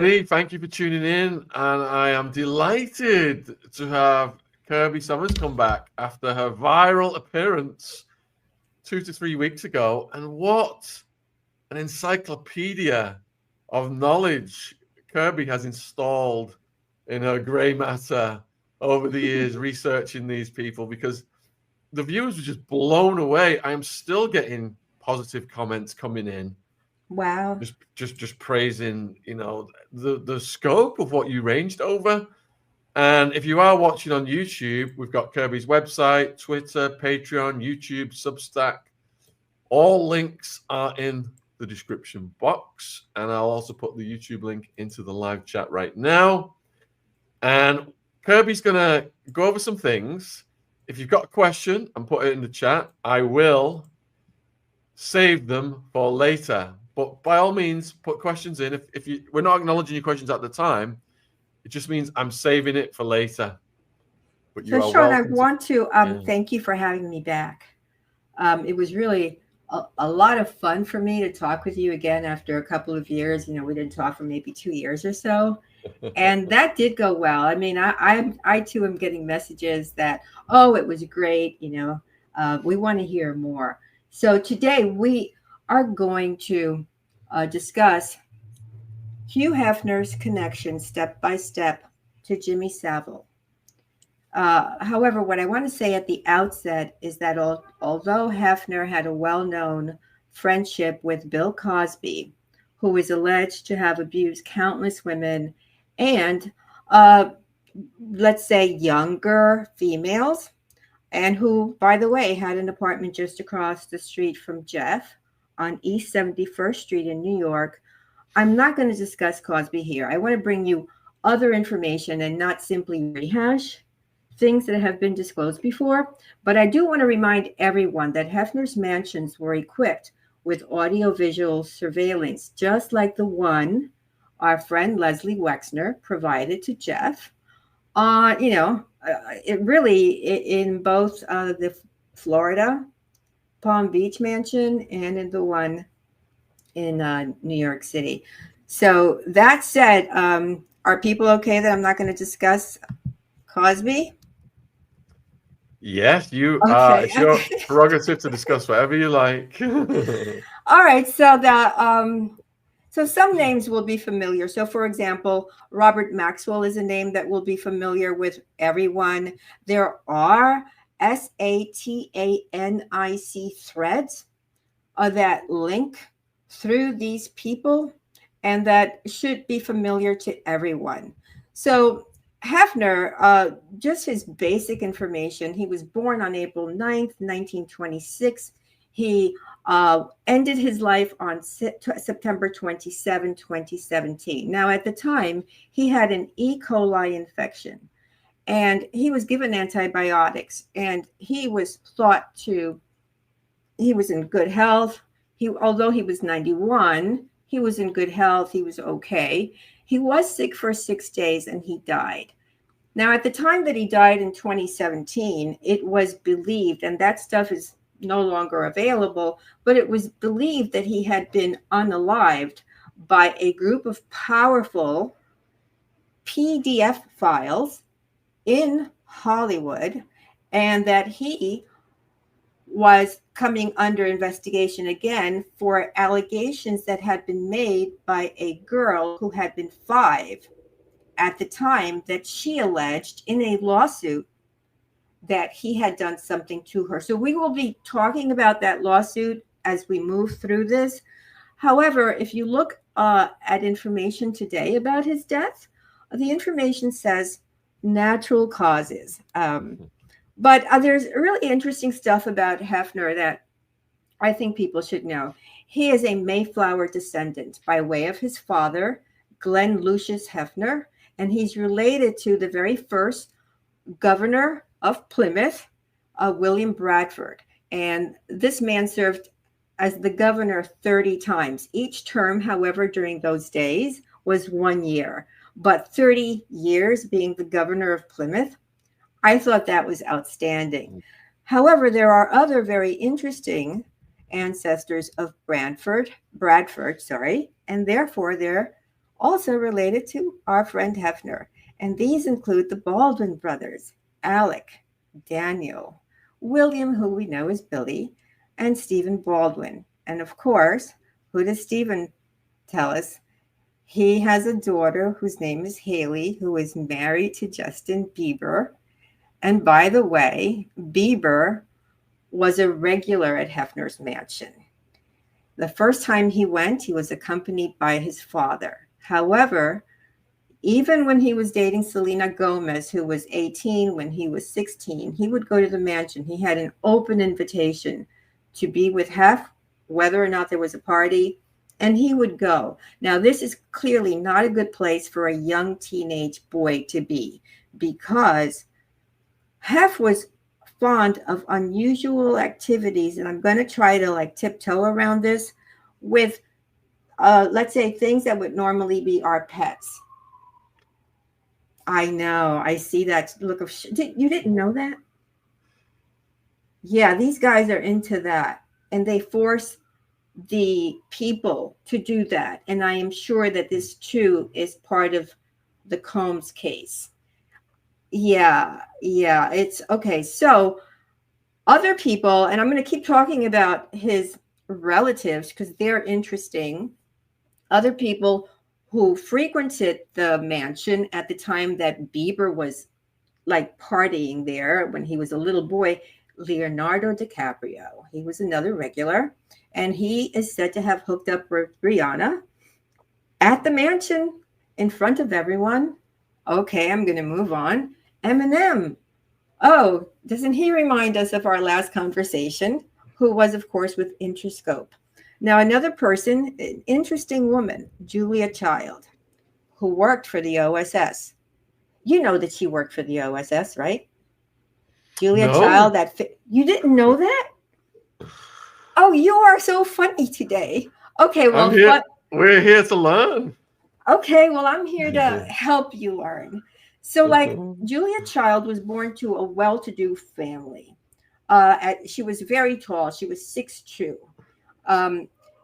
Thank you for tuning in, and I am delighted to have Kirby Sommers come back after her viral appearance 2 to 3 weeks ago. And what an encyclopedia of knowledge Kirby has installed in her grey matter over the years researching these people, because the viewers were just blown away. I am still getting positive comments coming in, Wow. just praising, the scope of what you ranged over. And if you are watching on YouTube, we've got Kirby's website, Twitter, Patreon, YouTube, Substack. All links are in the description box, and I'll also put the YouTube link into the live chat right now. And Kirby's gonna go over some things. If you've got a question and put it in the chat, I will save them for later. But by all means, put questions in. If we're not acknowledging your questions at the time, it just means I'm saving it for later. But you So, are Sean, I welcome want to yeah. thank you for having me back. It was really a lot of fun for me to talk with you again after a couple of years. We didn't talk for maybe 2 years or so. And that did go well. I mean, I too am getting messages that, oh, it was great. We want to hear more. So today we are going to discuss Hugh Hefner's connection step by step to Jimmy Savile. However, what I want to say at the outset is that although Hefner had a well-known friendship with Bill Cosby, who is alleged to have abused countless women and, let's say, younger females, and who, by the way, had an apartment just across the street from Jeff on East 71st Street in New York, I'm not going to discuss Cosby here. I want to bring you other information and not simply rehash things that have been disclosed before. But I do want to remind everyone that Hefner's mansions were equipped with audiovisual surveillance, just like the one our friend Leslie Wexner provided to Jeff. It really in both the Florida Palm Beach mansion and in the one in New York City. So that said, are people okay that I'm not going to discuss Cosby? Yes, Okay. it's your prerogative to discuss whatever you like. All right. So some names will be familiar. So, for example, Robert Maxwell is a name that will be familiar with everyone. There are SATANIC threads that link through these people, and that should be familiar to everyone. So Hefner, just his basic information, he was born on April 9th, 1926. He ended his life on September 27, 2017. Now, at the time, he had an E. coli infection, and he was given antibiotics, and he was in good health. Although he was 91, he was in good health. He was okay. He was sick for 6 days and he died. Now, at the time that he died in 2017, it was believed, and that stuff is no longer available, but it was believed that he had been unalived by a group of powerful PDF files in Hollywood, and that he was coming under investigation again for allegations that had been made by a girl who had been 5 at the time, that she alleged in a lawsuit that he had done something to her. So we will be talking about that lawsuit as we move through this. However, if you look at information today about his death, the information says natural causes. But there's really interesting stuff about Hefner that I think people should know. He is a Mayflower descendant by way of his father, Glenn Lucius Hefner, and he's related to the very first governor of Plymouth, William Bradford. And this man served as the governor 30 times. Each term, however, during those days was 1 year. But 30 years being the governor of Plymouth, I thought that was outstanding. However, there are other very interesting ancestors of Bradford, and therefore there also related to our friend Hefner. And these include the Baldwin brothers, Alec, Daniel, William, who we know as Billy, and Stephen Baldwin. And of course, who does Stephen tell us? He has a daughter whose name is Haley, who is married to Justin Bieber. And by the way, Bieber was a regular at Hefner's mansion. The first time he went, he was accompanied by his father. However, even when he was dating Selena Gomez, who was 18 when he was 16, he would go to the mansion. He had an open invitation to be with Hef, whether or not there was a party, and he would go. Now, this is clearly not a good place for a young teenage boy to be, because Hef was fond of unusual activities, and I'm going to try to like tiptoe around this with, let's say, things that would normally be our pets. I know. I see that look of you didn't know that? Yeah, these guys are into that, and they force the people to do that. And I am sure that this too is part of the Combs case. Yeah, it's okay. So other people, and I'm going to keep talking about his relatives because they're interesting. Other people who frequented the mansion at the time that Bieber was like partying there when he was a little boy, Leonardo DiCaprio. He was another regular, and he is said to have hooked up with Rihanna at the mansion in front of everyone. Okay, I'm going to move on. Eminem. Oh, doesn't he remind us of our last conversation, who was, of course, with Interscope? Now, another person, an interesting woman, Julia Child, who worked for the OSS. You know that she worked for the OSS, right? Julia Child, you didn't know that? Oh, you are so funny today. Okay, well, we're here to learn. Okay, well, I'm here to help you learn. So, like, Julia Child was born to a well-to-do family. She was very tall. She was 6'2".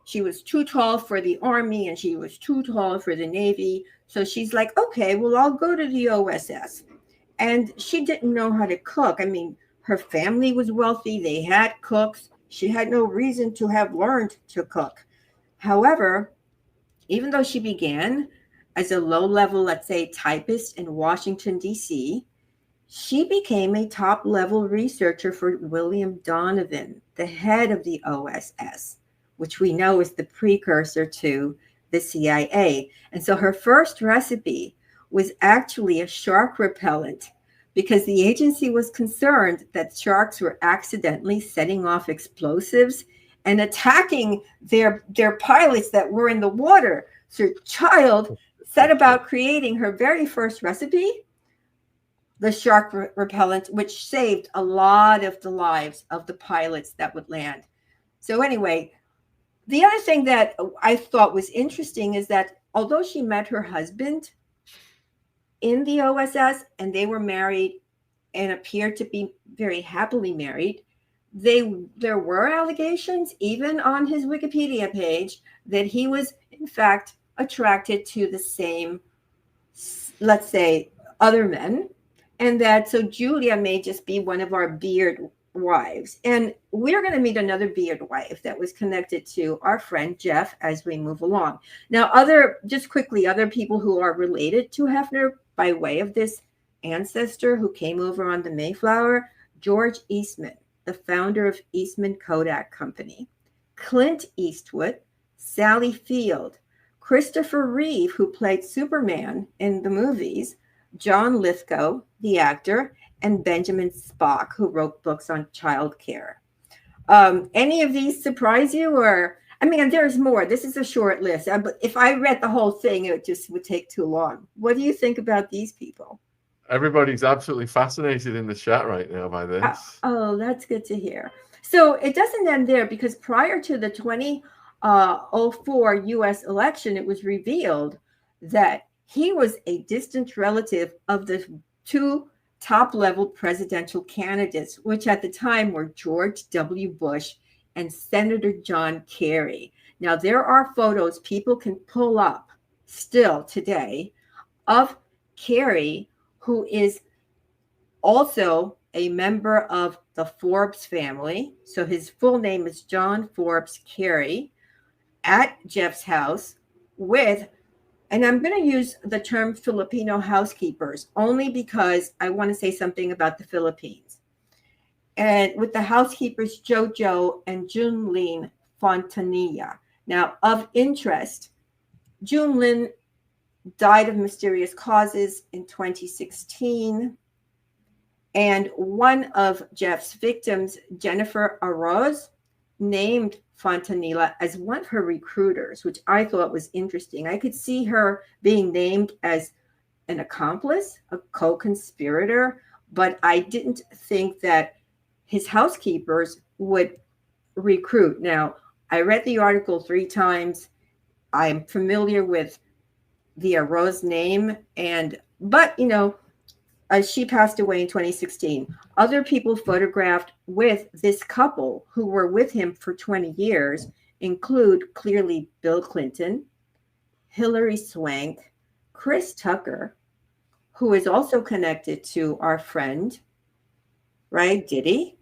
She was too tall for the Army, and she was too tall for the Navy. So she's like, okay, well, I'll go to the OSS. And she didn't know how to cook. I mean, her family was wealthy. They had cooks. She had no reason to have learned to cook. However, even though she began as a low-level, let's say, typist in Washington, D.C., she became a top-level researcher for William Donovan, the head of the OSS, which we know is the precursor to the CIA. And so her first recipe was actually a shark repellent, because the agency was concerned that sharks were accidentally setting off explosives and attacking their pilots that were in the water. So Child set about creating her very first recipe, the shark repellent, which saved a lot of the lives of the pilots that would land. So anyway, the other thing that I thought was interesting is that although she met her husband in the OSS and they were married and appeared to be very happily married, there were allegations, even on his Wikipedia page, that he was in fact attracted to the same, let's say, other men, and that so Julia may just be one of our beard wives. And we're going to meet another beard wife that was connected to our friend Jeff as we move along. Now, other people who are related to Hefner by way of this ancestor who came over on the Mayflower: George Eastman, the founder of Eastman Kodak Company; Clint Eastwood; Sally Field; Christopher Reeve, who played Superman in the movies; John Lithgow, the actor; and Benjamin Spock, who wrote books on childcare. Any of these surprise you? Or, I mean, there's more. This is a short list. But if I read the whole thing, it just would take too long. What do you think about these people? Everybody's absolutely fascinated in the chat right now by this. Oh, that's good to hear. So it doesn't end there, because prior to the 2004 U.S. election, it was revealed that he was a distant relative of the two top-level presidential candidates, which at the time were George W. Bush and Senator John Kerry. Now, there are photos people can pull up still today of Carey, who is also a member of the Forbes family. So his full name is John Forbes Carey, at Jeff's house with, and I'm going to use the term Filipino housekeepers only because I want to say something about the Philippines. And with the housekeepers Jojo and Junlin Fontanilla. Now, of interest, Junlin died of mysterious causes in 2016. And one of Jeff's victims, Jennifer Arroz, named Fontanilla as one of her recruiters, which I thought was interesting. I could see her being named as an accomplice, a co-conspirator, but I didn't think that his housekeepers would recruit. Now, I read the article 3 times. I'm familiar with the Arroz name, but she passed away in 2016. Other people photographed with this couple who were with him for 20 years include clearly Bill Clinton, Hilary Swank, Chris Tucker, who is also connected to our friend, right, Diddy,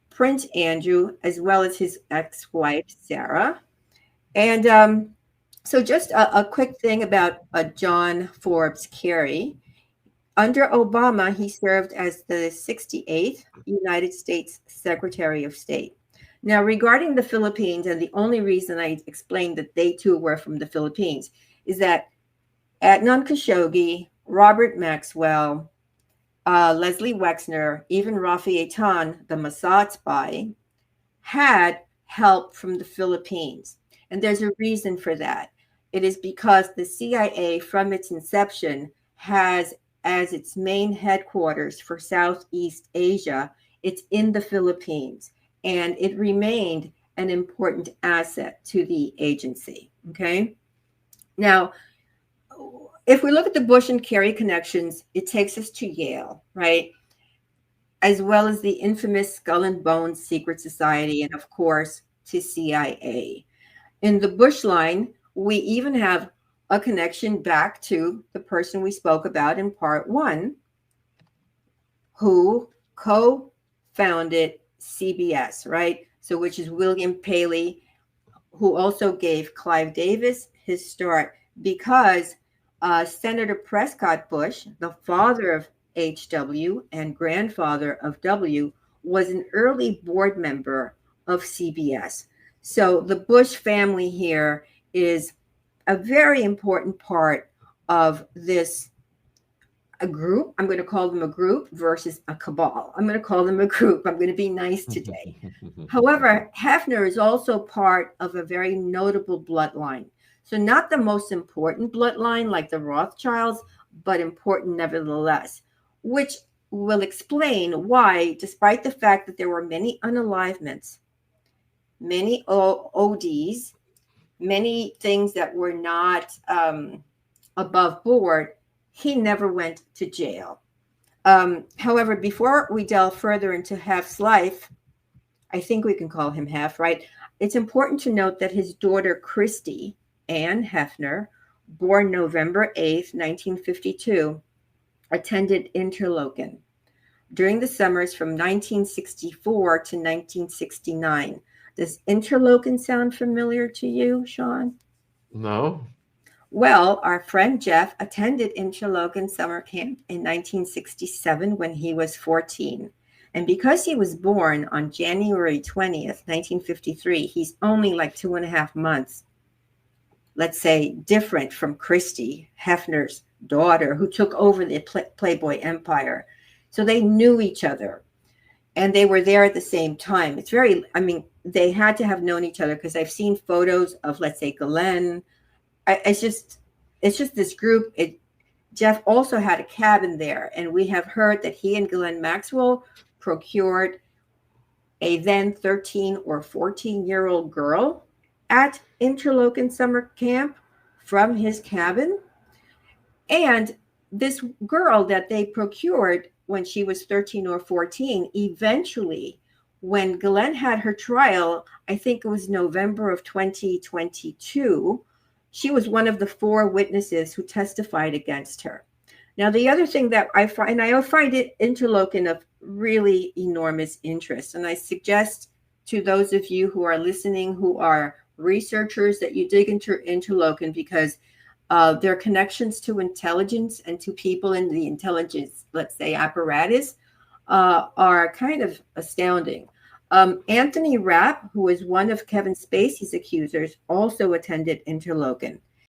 Prince Andrew, as well as his ex-wife, Sarah. And so just a quick thing about John Forbes Carey. Under Obama, he served as the 68th United States Secretary of State. Now, regarding the Philippines, and the only reason I explained that they too were from the Philippines, is that Adnan Khashoggi, Robert Maxwell, Leslie Wexner, even Rafi Eitan, the Mossad spy, had help from the Philippines. And there's a reason for that. It is because the CIA, from its inception, has as its main headquarters for Southeast Asia, it's in the Philippines, and it remained an important asset to the agency, okay? Now, if we look at the Bush and Kerry connections, it takes us to Yale, right? As well as the infamous Skull and Bones Secret Society, and of course, to CIA. In the Bush line, we even have a connection back to the person we spoke about in part 1, who co-founded CBS, right? So, which is William Paley, who also gave Clive Davis his start, because Senator Prescott Bush, the father of H.W. and grandfather of W, was an early board member of CBS. So the Bush family here is a very important part of this a group. I'm going to call them a group versus a cabal. I'm going to call them a group. I'm going to be nice today. However, Hefner is also part of a very notable bloodline. So not the most important bloodline like the Rothschilds, but important nevertheless, which will explain why, despite the fact that there were many unalivements, many ODs, many things that were not above board, he never went to jail. However, before we delve further into Hef's life, I think we can call him Hef, right? It's important to note that his daughter, Christy Ann Hefner, born November 8th, 1952, attended Interlochen during the summers from 1964 to 1969. Does Interlochen sound familiar to you, Sean? No. Well, our friend Jeff attended Interlochen summer camp in 1967 when he was 14. And because he was born on January 20th, 1953, he's only like 2.5 months, let's say, different from Christy, Hefner's daughter, who took over the Playboy empire. So they knew each other and they were there at the same time. It's very, I mean, they had to have known each other because I've seen photos of, let's say, Ghislaine. It's just this group. Jeff also had a cabin there, and we have heard that he and Ghislaine Maxwell procured a then 13 or 14-year-old girl at Interlochen summer camp from his cabin. And this girl that they procured when she was 13 or 14, eventually, when Ghislaine had her trial, I think it was November of 2022, She was one of the 4 witnesses who testified against her. Now, the other thing that I find it Interlochen of really enormous interest, and I suggest to those of you who are listening who are researchers that you dig into Interlochen, because their connections to intelligence and to people in the intelligence, let's say, apparatus, are kind of astounding. Anthony Rapp, who was one of Kevin Spacey's accusers, also attended Interlochen.